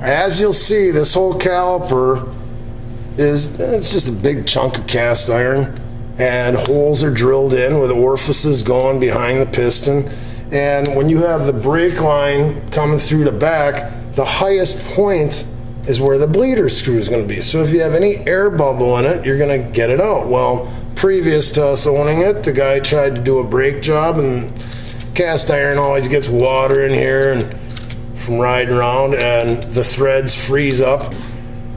As you'll see, this whole caliper it's just a big chunk of cast iron, and holes are drilled in with orifices going behind the piston. And when you have the brake line coming through the back, the highest point is where the bleeder screw is going to be. So if you have any air bubble in it, you're going to get it out. Well, previous to us owning it, the guy tried to do a brake job, and cast iron always gets water in here and from riding around, and the threads freeze up.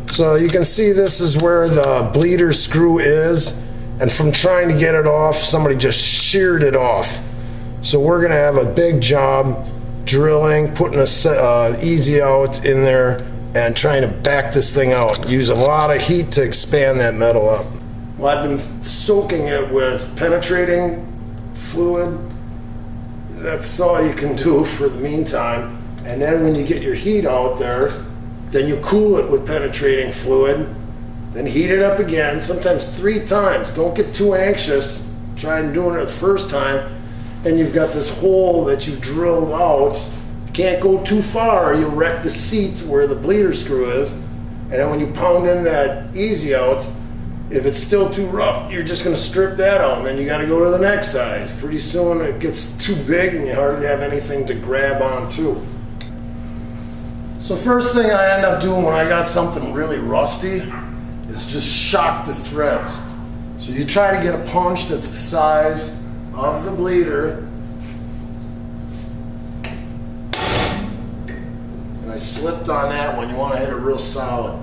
So you can see this is where the bleeder screw is, and from trying to get it off, somebody just sheared it off. So we're gonna have a big job drilling, putting a easy out in there and trying to back this thing out. Use a lot of heat to expand that metal up. Well, I've been soaking it with penetrating fluid. That's all you can do for the meantime. And then when you get your heat out there, then you cool it with penetrating fluid, then heat it up again, sometimes 3 times. Don't get too anxious trying doing it the first time. And you've got this hole that you've drilled out. You can't go too far, you'll wreck the seat where the bleeder screw is. And then when you pound in that easy out, if it's still too rough, you're just gonna strip that out, and then you gotta go to the next size. Pretty soon it gets too big and you hardly have anything to grab onto. So first thing I end up doing when I got something really rusty is just shock the threads. So you try to get a punch that's the size of the bleeder. And I slipped on that one. You want to hit it real solid.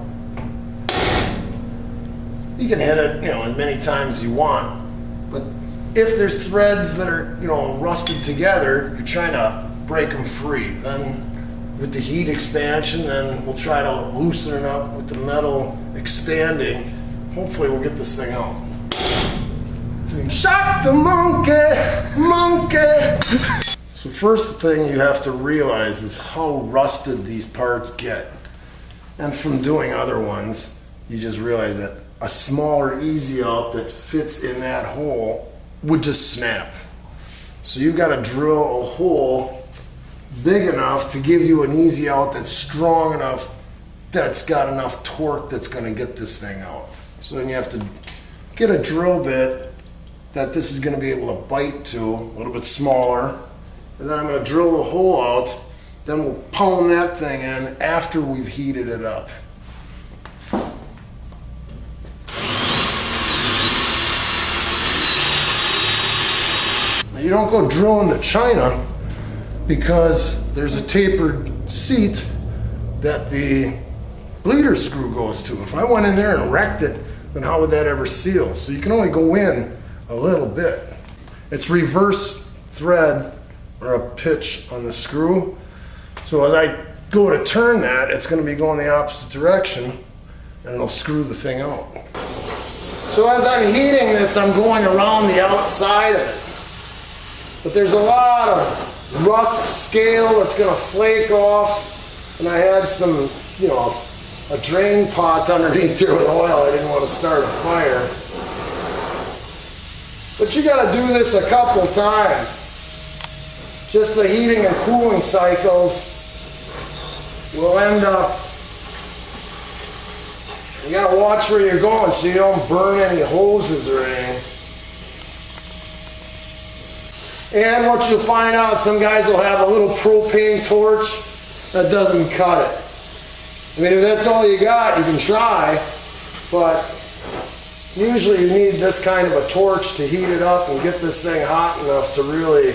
You can hit it, as many times as you want. But if there's threads that are, rusted together, you're trying to break them free. Then with the heat expansion, then we'll try to loosen it up with the metal expanding. Hopefully we'll get this thing out. Shock the monkey. So first thing you have to realize is how rusted these parts get. And from doing other ones, you just realize that a smaller easy out that fits in that hole would just snap. So you've got to drill a hole big enough to give you an easy out that's strong enough, that's got enough torque that's going to get this thing out. So then you have to get a drill bit that this is going to be able to bite to, a little bit smaller, and then I'm going to drill the hole out, then we'll pound that thing in after we've heated it up. Now you don't go drilling to China because there's a tapered seat that the bleeder screw goes to. If I went in there and wrecked it, then how would that ever seal? So you can only go in a little bit. It's reverse thread or a pitch on the screw. So as I go to turn that, it's going to be going the opposite direction and it'll screw the thing out. So as I'm heating this, I'm going around the outside of it. But there's a lot of rust scale that's going to flake off, and I had some, a drain pot underneath there with oil. I didn't want to start a fire. But you got to do this a couple times. Just the heating and cooling cycles will end up, you got to watch where you're going so you don't burn any hoses or anything. And what you'll find out, some guys will have a little propane torch that doesn't cut it. I mean, if that's all you got, you can try, but usually you need this kind of a torch to heat it up and get this thing hot enough to really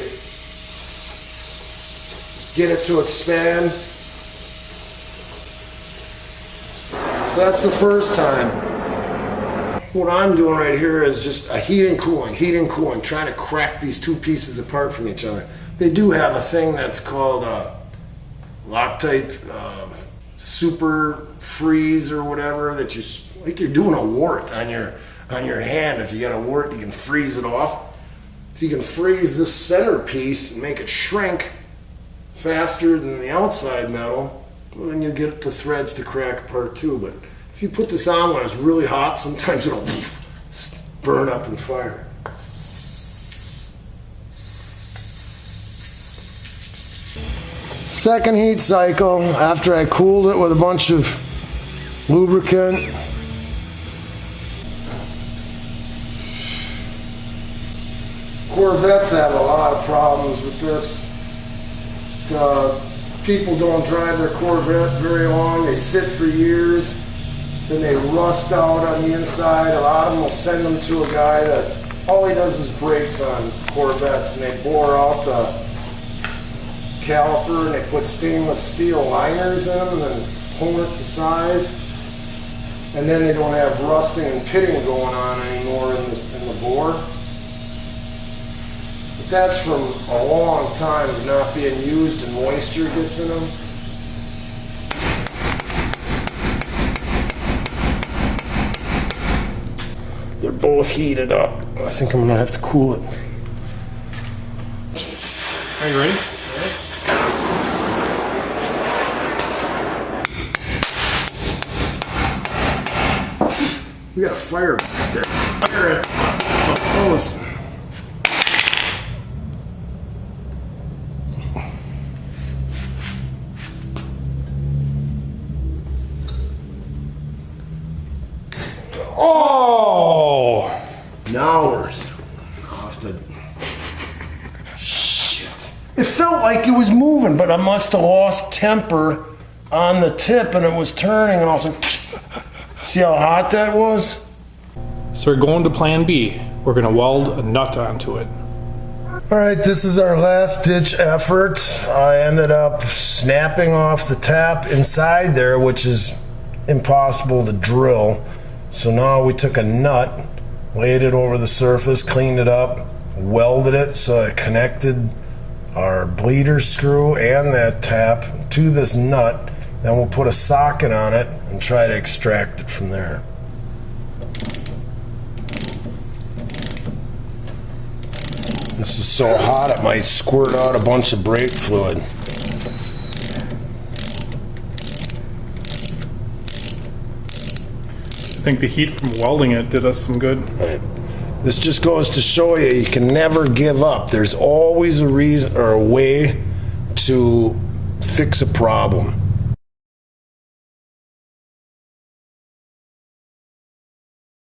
get it to expand. So that's the first time. What I'm doing right here is just a heat and cooling, trying to crack these two pieces apart from each other. They do have a thing that's called Loctite super freeze or whatever, that you, like you're doing a wart on your hand. If you got a wart, you can freeze it off. If you can freeze this center piece and make it shrink faster than the outside metal, well, then you get the threads to crack apart too. But if you put this on when it's really hot, sometimes it'll burn up in fire. Second heat cycle, after I cooled it with a bunch of lubricant. Corvettes have a lot of problems with this. People don't drive their Corvette very long. They sit for years. Then they rust out on the inside. A lot of them will send them to a guy that all he does is brakes on Corvettes, and they bore out the caliper and they put stainless steel liners in them and then hone it to size. And then they don't have rusting and pitting going on anymore in the bore. But that's from a long time of not being used and moisture gets in them. They're both heated up. I think I'm gonna have to cool it. Are you ready? We got a fire back there. Fire it. Hose. Oh! Now we're off the... Shit. It felt like it was moving, but I must have lost temper on the tip and it was turning and I was like... See how hot that was? So we're going to plan B. We're going to weld a nut onto it. All right, this is our last ditch effort. I ended up snapping off the tap inside there, which is impossible to drill. So now we took a nut, laid it over the surface, cleaned it up, welded it so it connected our bleeder screw and that tap to this nut. Then we'll put a socket on it and try to extract it from there. This is so hot it might squirt out a bunch of brake fluid. I think the heat from welding it did us some good. Right. This just goes to show you, you can never give up. There's always a reason or a way to fix a problem.